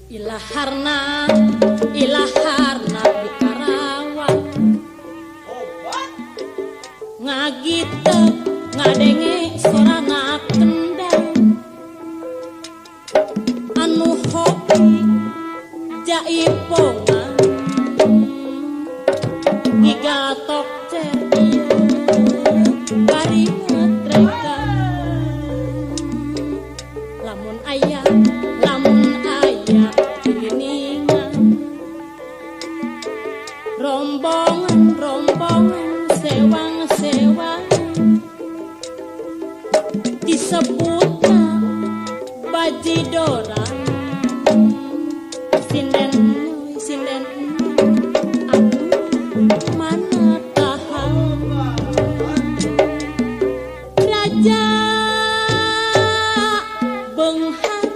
Ilaharna di Karawang ngagite ngadenge sorana kendang anu hobi jaipongan gigatok ceria bari ngetrekan lamun aya rombongan sewang disebutna bajidora sinden aduh mana tahan raja benghar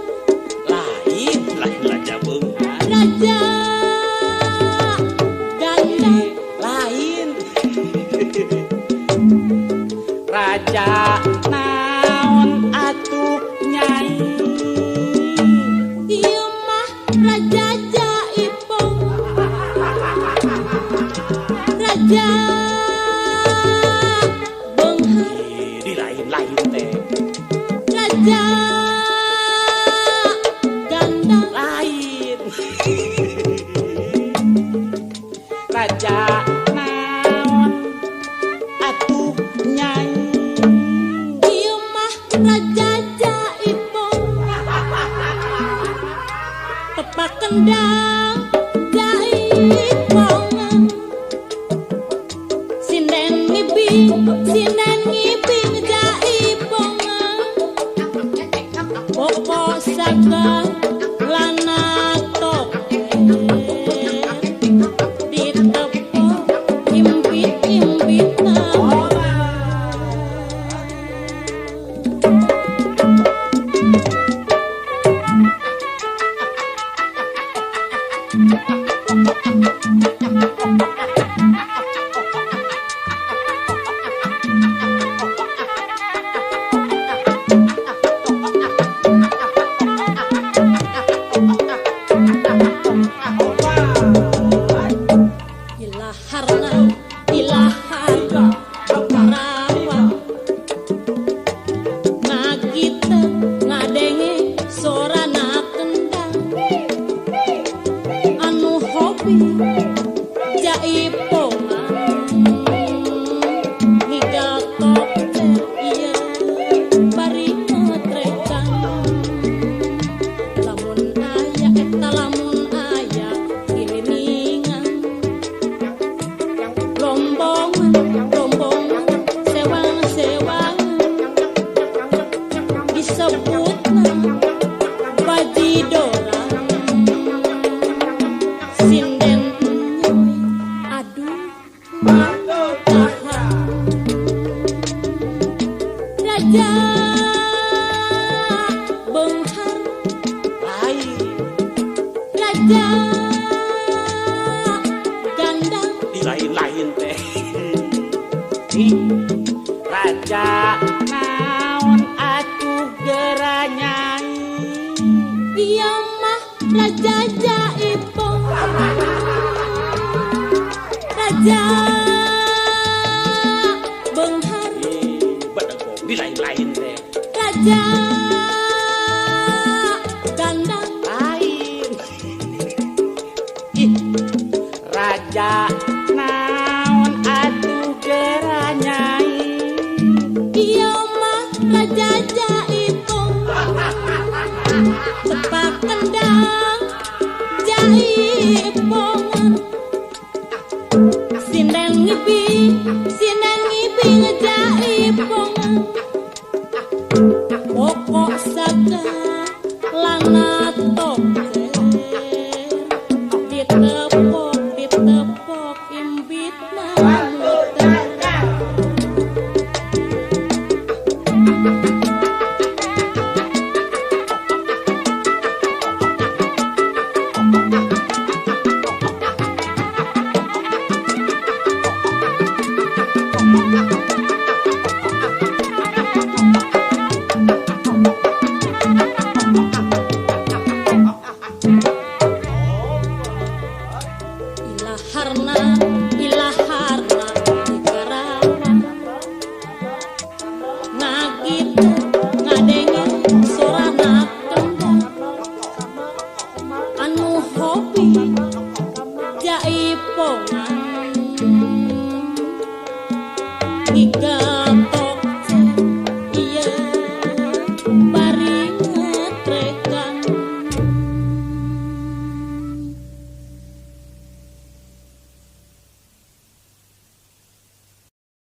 lain raja benghar raja raja naon atuh nyai ieu mah raja jaipong raja benghar di lain-lain teh raja gandang lain raja raja jaipong tepak kendang jaipongan sinden ngibing jaipongan pokok saga lana toket ditepok impit-impitna Ilaharna Karawang ngagite ngadenge sorana kendang anu hobi jaipongan higatok ceria bari ngetrekan lamun aya giliningan rombongan sewang disebutna bajidora sinden aduh mana tahan raja benghar lain raja gandang di lain-lain teh raja naon atuh geranyai iya mah raja jaipong raja benghar badagong di lain-lain teh raja gandang lain raja naon atuh geranyai iya mah raja jaipong tepak kendang jaipongan sinden ngibing jaipongan pokok saga lana tok